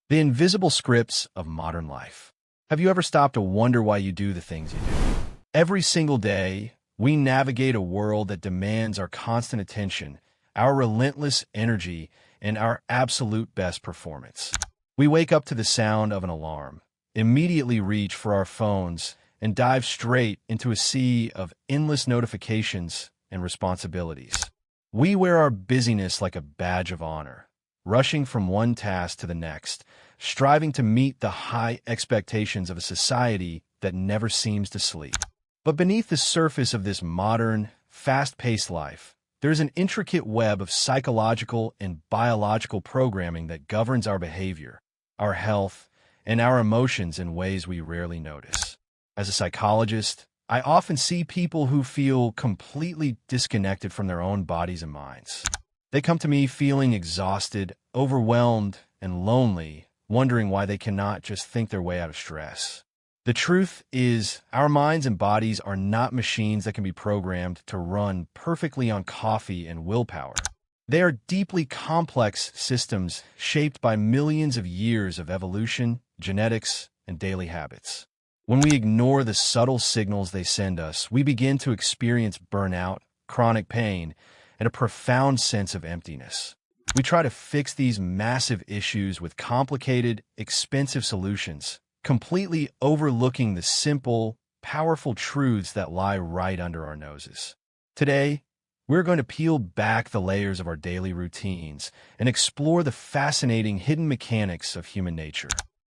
The invisible scripts of modern life. Have you ever stopped to wonder why you do the things you do? Every single day, we navigate a world that demands our constant attention, our relentless energy, and our absolute best performance. We wake up to the sound of an alarm, immediately reach for our phones, and dive straight into a sea of endless notifications and responsibilities. We wear our busyness like a badge of honor, rushing from one task to the next, striving to meet the high expectations of a society that never seems to sleep. But beneath the surface of this modern, fast-paced life, there is an intricate web of psychological and biological programming that governs our behavior, our health, and our emotions in ways we rarely notice. As a psychologist, I often see people who feel completely disconnected from their own bodies and minds. They come to me feeling exhausted, overwhelmed, and lonely, wondering why they cannot just think their way out of stress. The truth is, our minds and bodies are not machines that can be programmed to run perfectly on coffee and willpower. They are deeply complex systems shaped by millions of years of evolution, genetics, and daily habits. When we ignore the subtle signals they send us, we begin to experience burnout, chronic pain, and a profound sense of emptiness. We try to fix these massive issues with complicated, expensive solutions, completely overlooking the simple, powerful truths that lie right under our noses. Today, we're going to peel back the layers of our daily routines and explore the fascinating hidden mechanics of human nature.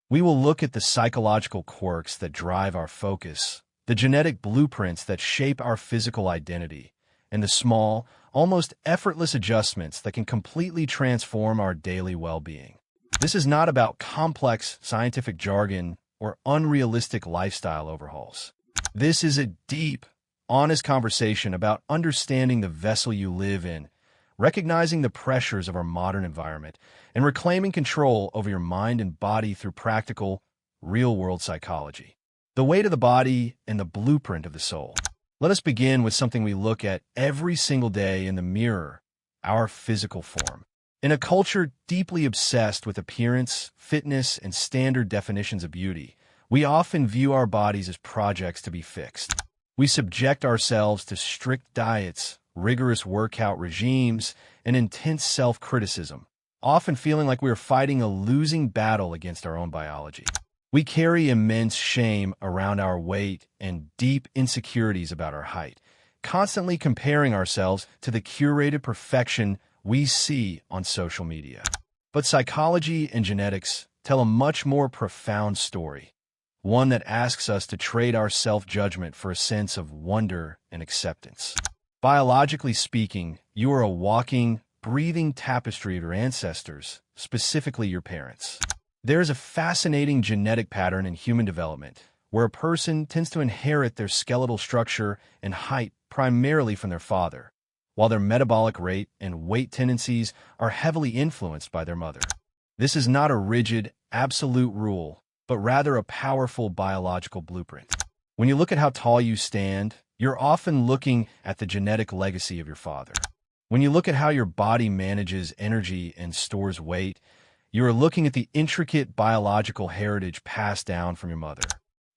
We will look at the psychological quirks that drive our focus, the genetic blueprints that shape our physical identity, and the small, almost effortless adjustments that can completely transform our daily well-being. This is not about complex scientific jargon or unrealistic lifestyle overhauls. This is a deep, honest conversation about understanding the vessel you live in, recognizing the pressures of our modern environment, and reclaiming control over your mind and body through practical, real-world psychology. The weight of the body and the blueprint of the soul. Let us begin with something we look at every single day in the mirror, our physical form. In a culture deeply obsessed with appearance, fitness, and standard definitions of beauty, we often view our bodies as projects to be fixed. We subject ourselves to strict diets, rigorous workout regimes, and intense self-criticism, often feeling like we are fighting a losing battle against our own biology. We carry immense shame around our weight and deep insecurities about our height, constantly comparing ourselves to the curated perfection we see on social media. But psychology and genetics tell a much more profound story, one that asks us to trade our self-judgment for a sense of wonder and acceptance. Biologically speaking, you are a walking, breathing tapestry of your ancestors, specifically your parents. There is a fascinating genetic pattern in human development where a person tends to inherit their skeletal structure and height primarily from their father, while their metabolic rate and weight tendencies are heavily influenced by their mother. This is not a rigid, absolute rule, but rather a powerful biological blueprint. When you look at how tall you stand, you're often looking at the genetic legacy of your father. When you look at how your body manages energy and stores weight, you are looking at the intricate biological heritage passed down from your mother.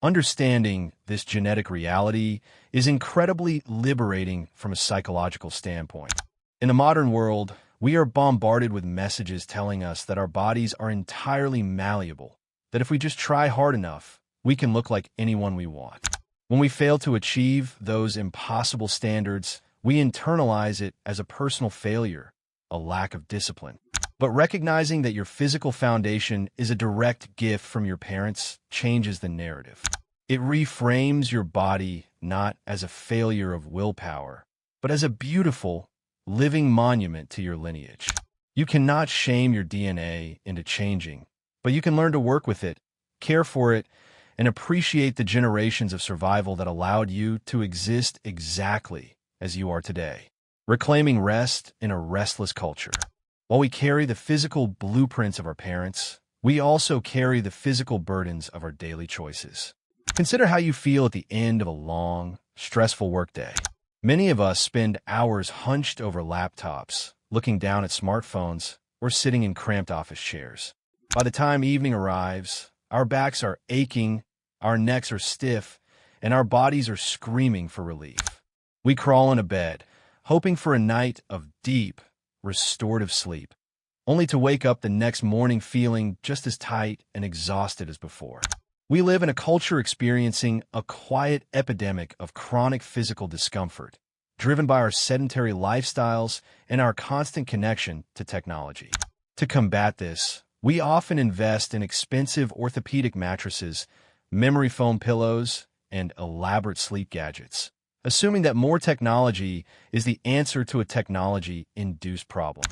Understanding this genetic reality is incredibly liberating from a psychological standpoint. In the modern world, we are bombarded with messages telling us that our bodies are entirely malleable, that if we just try hard enough, we can look like anyone we want. When we fail to achieve those impossible standards, we internalize it as a personal failure, a lack of discipline. But recognizing that your physical foundation is a direct gift from your parents changes the narrative. It reframes your body not as a failure of willpower, but as a beautiful, living monument to your lineage. You cannot shame your DNA into changing, but you can learn to work with it, care for it, and appreciate the generations of survival that allowed you to exist exactly as you are today. Reclaiming rest in a restless culture. While we carry the physical blueprints of our parents, we also carry the physical burdens of our daily choices. Consider how you feel at the end of a long, stressful workday. Many of us spend hours hunched over laptops, looking down at smartphones, or sitting in cramped office chairs. By the time evening arrives, our backs are aching, our necks are stiff, and our bodies are screaming for relief. We crawl into bed, hoping for a night of deep, restorative sleep, only to wake up the next morning feeling just as tight and exhausted as before. We live in a culture experiencing a quiet epidemic of chronic physical discomfort, driven by our sedentary lifestyles and our constant connection to technology. To combat this, we often invest in expensive orthopedic mattresses, memory foam pillows, and elaborate sleep gadgets, assuming that more technology is the answer to a technology-induced problem.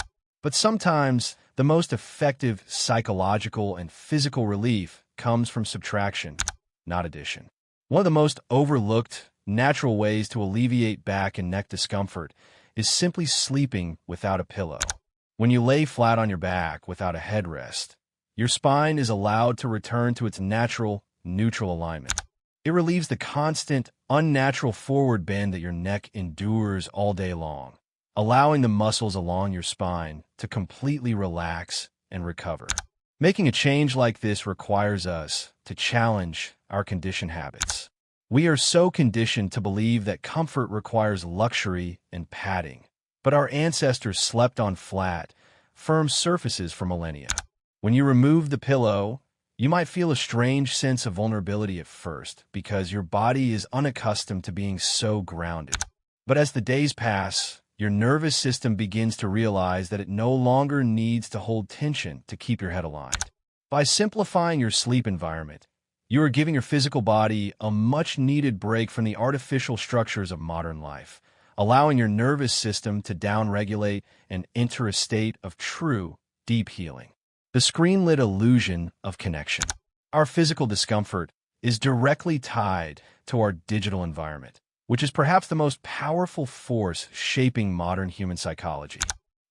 But sometimes, the most effective psychological and physical relief comes from subtraction, not addition. One of the most overlooked natural ways to alleviate back and neck discomfort is simply sleeping without a pillow. When you lay flat on your back without a headrest, your spine is allowed to return to its natural, neutral alignment. It relieves the constant, unnatural forward bend that your neck endures all day long, allowing the muscles along your spine to completely relax and recover. Making a change like this requires us to challenge our conditioned habits. We are so conditioned to believe that comfort requires luxury and padding, but our ancestors slept on flat, firm surfaces for millennia. When you remove the pillow, you might feel a strange sense of vulnerability at first because your body is unaccustomed to being so grounded. But as the days pass, your nervous system begins to realize that it no longer needs to hold tension to keep your head aligned. By simplifying your sleep environment, you are giving your physical body a much-needed break from the artificial structures of modern life, allowing your nervous system to downregulate and enter a state of true, deep healing. The screen-lit illusion of connection. Our physical discomfort is directly tied to our digital environment, which is perhaps the most powerful force shaping modern human psychology.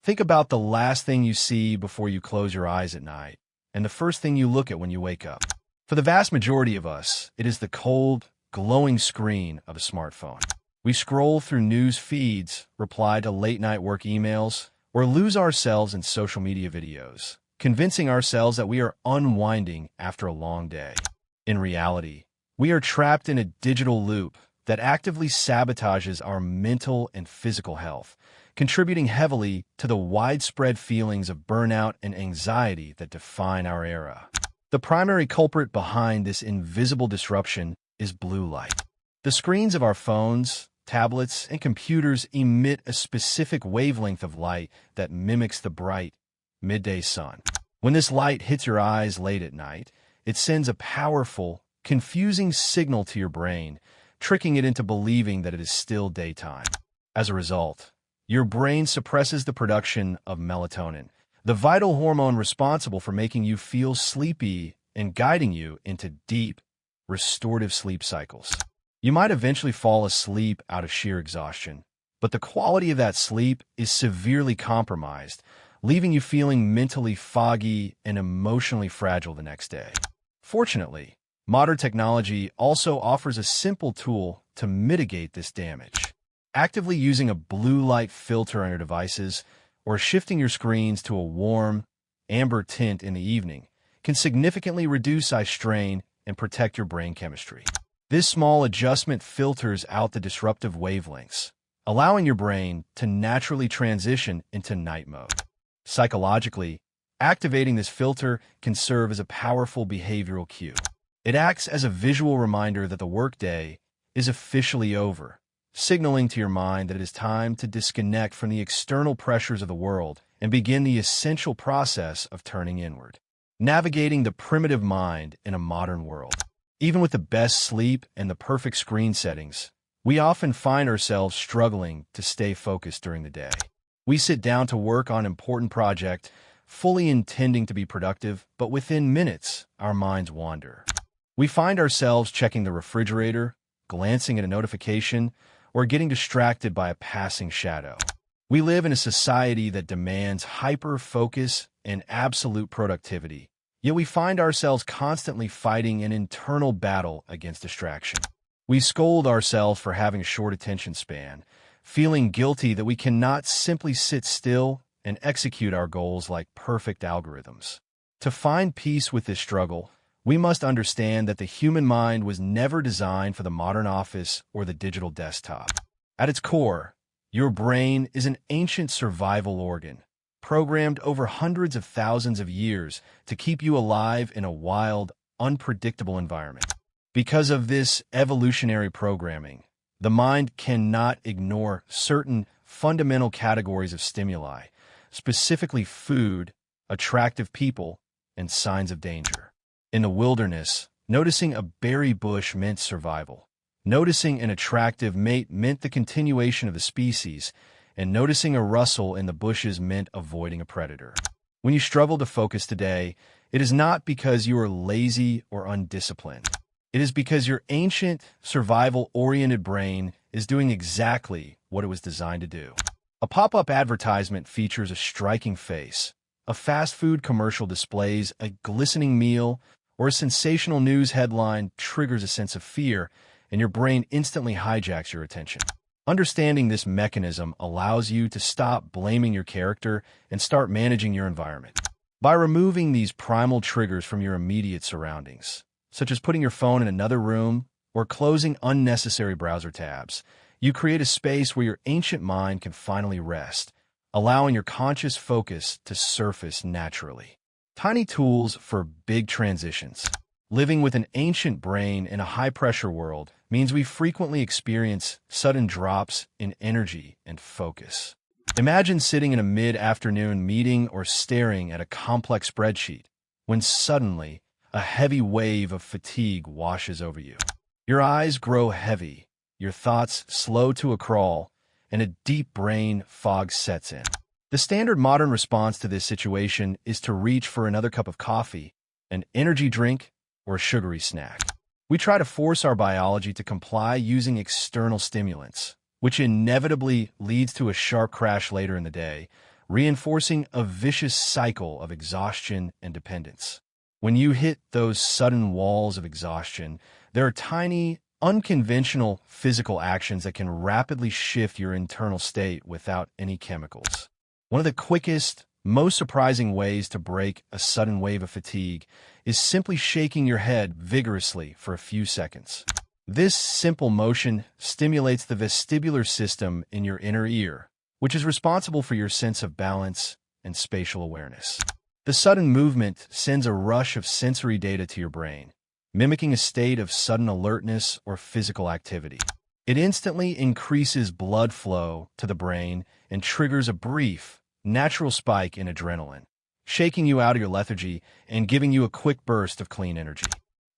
Think about the last thing you see before you close your eyes at night, and the first thing you look at when you wake up. For the vast majority of us, it is the cold, glowing screen of a smartphone. We scroll through news feeds, reply to late-night work emails, or lose ourselves in social media videos, convincing ourselves that we are unwinding after a long day. In reality, we are trapped in a digital loop that actively sabotages our mental and physical health, contributing heavily to the widespread feelings of burnout and anxiety that define our era. The primary culprit behind this invisible disruption is blue light. The screens of our phones, tablets, and computers emit a specific wavelength of light that mimics the bright, midday sun. When this light hits your eyes late at night, it sends a powerful, confusing signal to your brain, tricking it into believing that it is still daytime. As a result, your brain suppresses the production of melatonin, the vital hormone responsible for making you feel sleepy and guiding you into deep, restorative sleep cycles. You might eventually fall asleep out of sheer exhaustion, but the quality of that sleep is severely compromised, leaving you feeling mentally foggy and emotionally fragile the next day. Fortunately, modern technology also offers a simple tool to mitigate this damage. Actively using a blue light filter on your devices or shifting your screens to a warm, amber tint in the evening can significantly reduce eye strain and protect your brain chemistry. This small adjustment filters out the disruptive wavelengths, allowing your brain to naturally transition into night mode. Psychologically, activating this filter can serve as a powerful behavioral cue. It acts as a visual reminder that the workday is officially over, signaling to your mind that it is time to disconnect from the external pressures of the world and begin the essential process of turning inward. Navigating the primitive mind in a modern world. Even with the best sleep and the perfect screen settings, we often find ourselves struggling to stay focused during the day. We sit down to work on an important project, fully intending to be productive, but within minutes, our minds wander. We find ourselves checking the refrigerator, glancing at a notification, or getting distracted by a passing shadow. We live in a society that demands hyper-focus and absolute productivity, yet we find ourselves constantly fighting an internal battle against distraction. We scold ourselves for having a short attention span, feeling guilty that we cannot simply sit still and execute our goals like perfect algorithms. To find peace with this struggle, we must understand that the human mind was never designed for the modern office or the digital desktop. At its core, your brain is an ancient survival organ, programmed over hundreds of thousands of years to keep you alive in a wild, unpredictable environment. Because of this evolutionary programming, the mind cannot ignore certain fundamental categories of stimuli, specifically food, attractive people, and signs of danger. In the wilderness, noticing a berry bush meant survival. Noticing an attractive mate meant the continuation of the species, and noticing a rustle in the bushes meant avoiding a predator. When you struggle to focus today, it is not because you are lazy or undisciplined. It is because your ancient, survival-oriented brain is doing exactly what it was designed to do. A pop-up advertisement features a striking face. A fast food commercial displays a glistening meal, or a sensational news headline triggers a sense of fear, and your brain instantly hijacks your attention. Understanding this mechanism allows you to stop blaming your character and start managing your environment. By removing these primal triggers from your immediate surroundings, such as putting your phone in another room or closing unnecessary browser tabs, you create a space where your ancient mind can finally rest, allowing your conscious focus to surface naturally. Tiny tools for big transitions. Living with an ancient brain in a high-pressure world means we frequently experience sudden drops in energy and focus. Imagine sitting in a mid-afternoon meeting or staring at a complex spreadsheet when suddenly a heavy wave of fatigue washes over you. Your eyes grow heavy, your thoughts slow to a crawl, and a deep brain fog sets in. The standard modern response to this situation is to reach for another cup of coffee, an energy drink, or a sugary snack. We try to force our biology to comply using external stimulants, which inevitably leads to a sharp crash later in the day, reinforcing a vicious cycle of exhaustion and dependence. When you hit those sudden walls of exhaustion, there are tiny, unconventional physical actions that can rapidly shift your internal state without any chemicals. One of the quickest, most surprising ways to break a sudden wave of fatigue is simply shaking your head vigorously for a few seconds. This simple motion stimulates the vestibular system in your inner ear, which is responsible for your sense of balance and spatial awareness. The sudden movement sends a rush of sensory data to your brain, mimicking a state of sudden alertness or physical activity. It instantly increases blood flow to the brain and triggers a brief, natural spike in adrenaline, shaking you out of your lethargy and giving you a quick burst of clean energy.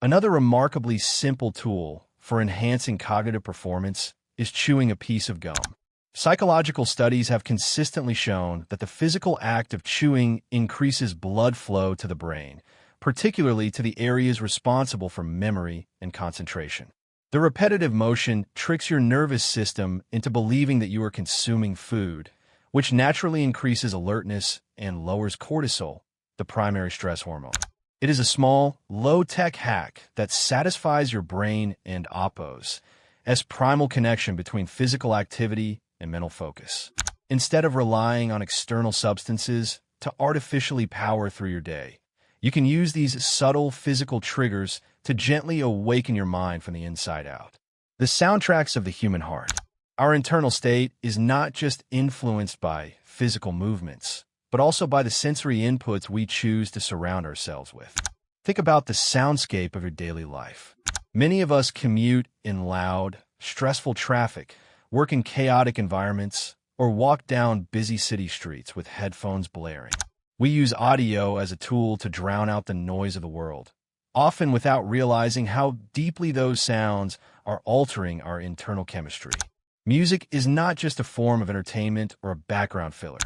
Another remarkably simple tool for enhancing cognitive performance is chewing a piece of gum. Psychological studies have consistently shown that the physical act of chewing increases blood flow to the brain, particularly to the areas responsible for memory and concentration. The repetitive motion tricks your nervous system into believing that you are consuming food, which naturally increases alertness and lowers cortisol, the primary stress hormone. It is a small, low-tech hack that satisfies your brain and oppose as primal connection between physical activity and mental focus. Instead of relying on external substances to artificially power through your day, you can use these subtle physical triggers to gently awaken your mind from the inside out. The soundtracks of the human heart. Our internal state is not just influenced by physical movements, but also by the sensory inputs we choose to surround ourselves with. Think about the soundscape of your daily life. Many of us commute in loud, stressful traffic, work in chaotic environments, or walk down busy city streets with headphones blaring. We use audio as a tool to drown out the noise of the world, often without realizing how deeply those sounds are altering our internal chemistry. Music is not just a form of entertainment or a background filler.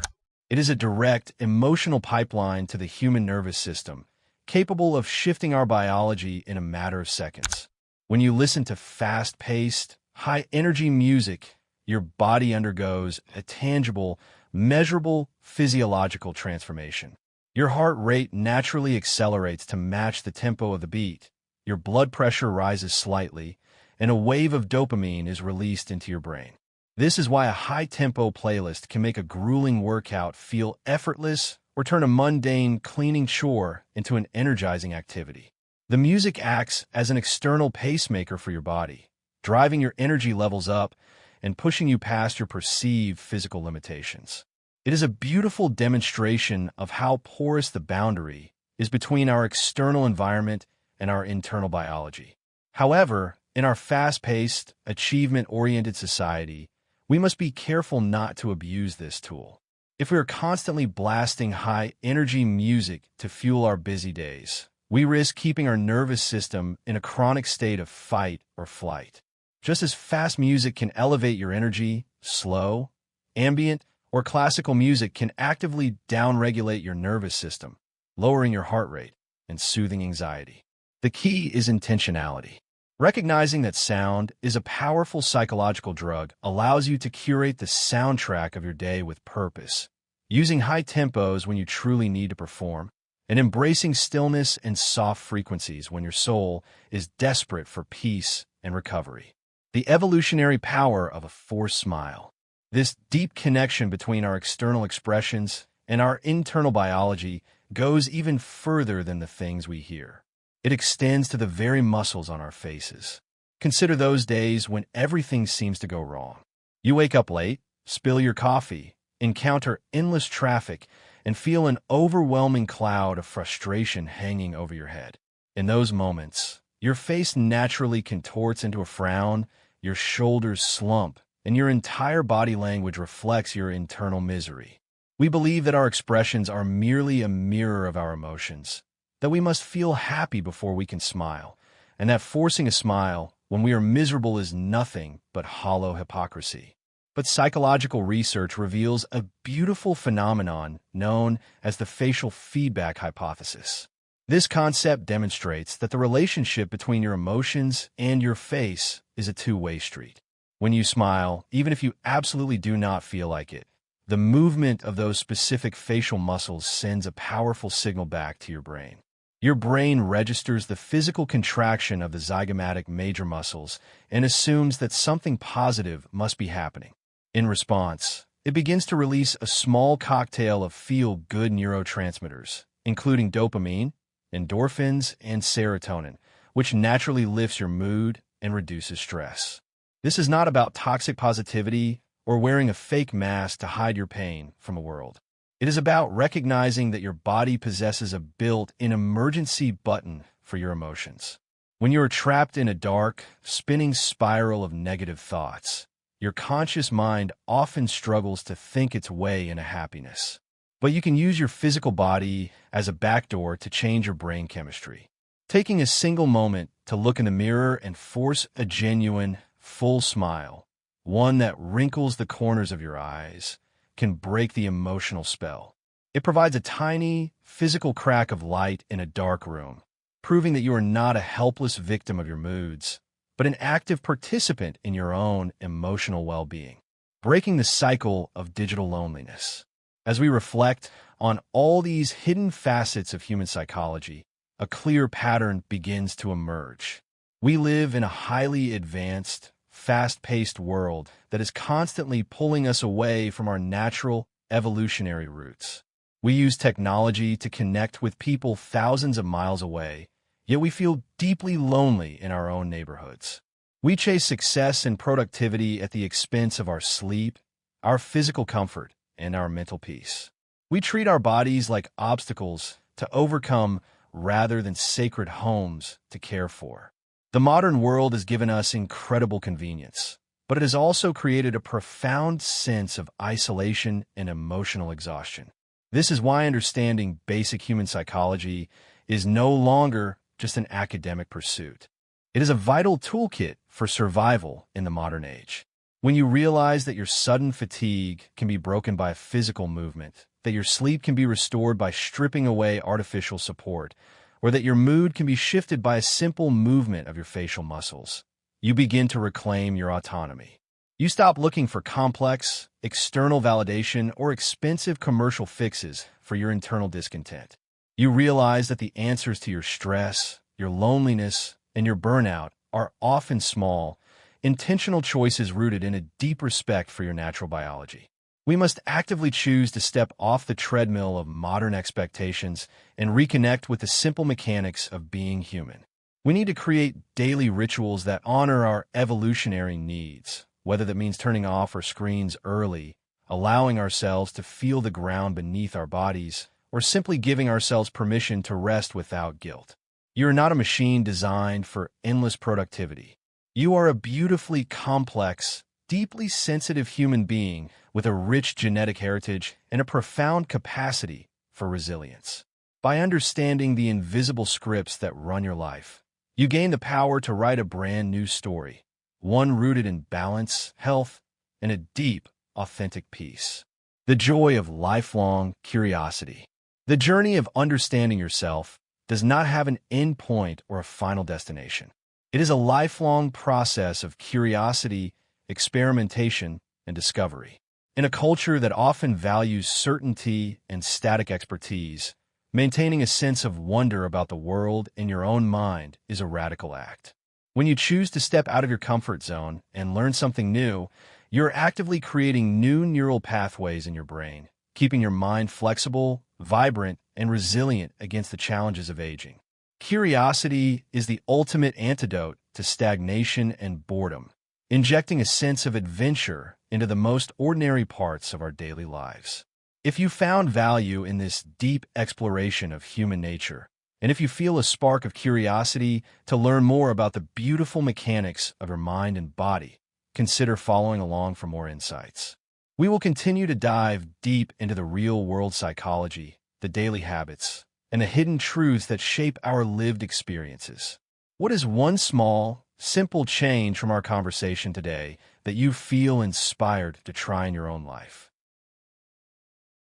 It is a direct, emotional pipeline to the human nervous system, capable of shifting our biology in a matter of seconds. When you listen to fast-paced, high-energy music, your body undergoes a tangible, measurable physiological transformation. Your heart rate naturally accelerates to match the tempo of the beat, your blood pressure rises slightly, and a wave of dopamine is released into your brain. This is why a high-tempo playlist can make a grueling workout feel effortless or turn a mundane cleaning chore into an energizing activity. The music acts as an external pacemaker for your body, driving your energy levels up and pushing you past your perceived physical limitations. It is a beautiful demonstration of how porous the boundary is between our external environment and our internal biology. However, in our fast-paced, achievement-oriented society, we must be careful not to abuse this tool. If we are constantly blasting high-energy music to fuel our busy days, we risk keeping our nervous system in a chronic state of fight or flight. Just as fast music can elevate your energy, slow, ambient, or classical music can actively downregulate your nervous system, lowering your heart rate and soothing anxiety. The key is intentionality. Recognizing that sound is a powerful psychological drug allows you to curate the soundtrack of your day with purpose, using high tempos when you truly need to perform, and embracing stillness and soft frequencies when your soul is desperate for peace and recovery. The evolutionary power of a forced smile. This deep connection between our external expressions and our internal biology goes even further than the things we hear. It extends to the very muscles on our faces. Consider those days when everything seems to go wrong. You wake up late, spill your coffee, encounter endless traffic, and feel an overwhelming cloud of frustration hanging over your head. In those moments, your face naturally contorts into a frown, your shoulders slump, and your entire body language reflects your internal misery. We believe that our expressions are merely a mirror of our emotions, that we must feel happy before we can smile, and that forcing a smile when we are miserable is nothing but hollow hypocrisy. But psychological research reveals a beautiful phenomenon known as the facial feedback hypothesis. This concept demonstrates that the relationship between your emotions and your face is a two-way street. When you smile, even if you absolutely do not feel like it, the movement of those specific facial muscles sends a powerful signal back to your brain. Your brain registers the physical contraction of the zygomatic major muscles and assumes that something positive must be happening. In response, it begins to release a small cocktail of feel-good neurotransmitters, including dopamine, endorphins, and serotonin, which naturally lifts your mood and reduces stress. This is not about toxic positivity or wearing a fake mask to hide your pain from the world. It is about recognizing that your body possesses a built-in emergency button for your emotions. When you are trapped in a dark, spinning spiral of negative thoughts, your conscious mind often struggles to think its way into happiness. But you can use your physical body as a backdoor to change your brain chemistry. Taking a single moment to look in the mirror and force a genuine, full smile, one that wrinkles the corners of your eyes, can break the emotional spell. It provides a tiny, physical crack of light in a dark room, proving that you are not a helpless victim of your moods, but an active participant in your own emotional well-being, breaking the cycle of digital loneliness. As we reflect on all these hidden facets of human psychology, a clear pattern begins to emerge. We live in a highly advanced, fast-paced world that is constantly pulling us away from our natural, evolutionary roots. We use technology to connect with people thousands of miles away, yet we feel deeply lonely in our own neighborhoods. We chase success and productivity at the expense of our sleep, our physical comfort, and our mental peace. We treat our bodies like obstacles to overcome rather than sacred homes to care for. The modern world has given us incredible convenience, but it has also created a profound sense of isolation and emotional exhaustion. This is why understanding basic human psychology is no longer just an academic pursuit. It is a vital toolkit for survival in the modern age. When you realize that your sudden fatigue can be broken by a physical movement, that your sleep can be restored by stripping away artificial support, or that your mood can be shifted by a simple movement of your facial muscles, you begin to reclaim your autonomy. You stop looking for complex, external validation or expensive commercial fixes for your internal discontent. You realize that the answers to your stress, your loneliness, and your burnout are often small, intentional choices rooted in a deep respect for your natural biology. We must actively choose to step off the treadmill of modern expectations and reconnect with the simple mechanics of being human. We need to create daily rituals that honor our evolutionary needs, whether that means turning off our screens early, allowing ourselves to feel the ground beneath our bodies, or simply giving ourselves permission to rest without guilt. You are not a machine designed for endless productivity. You are a beautifully complex, deeply sensitive human being with a rich genetic heritage and a profound capacity for resilience. By understanding the invisible scripts that run your life, you gain the power to write a brand new story, one rooted in balance, health, and a deep, authentic peace. The joy of lifelong curiosity. The journey of understanding yourself does not have an end point or a final destination. It is a lifelong process of curiosity, experimentation, and discovery. In a culture that often values certainty and static expertise, maintaining a sense of wonder about the world and your own mind is a radical act. When you choose to step out of your comfort zone and learn something new, you're actively creating new neural pathways in your brain, keeping your mind flexible, vibrant, and resilient against the challenges of aging. Curiosity is the ultimate antidote to stagnation and boredom, injecting a sense of adventure into the most ordinary parts of our daily lives. If you found value in this deep exploration of human nature, and if you feel a spark of curiosity to learn more about the beautiful mechanics of your mind and body, consider following along for more insights. We will continue to dive deep into the real-world psychology, the daily habits, and the hidden truths that shape our lived experiences. What is one small, simple change from our conversation today that you feel inspired to try in your own life?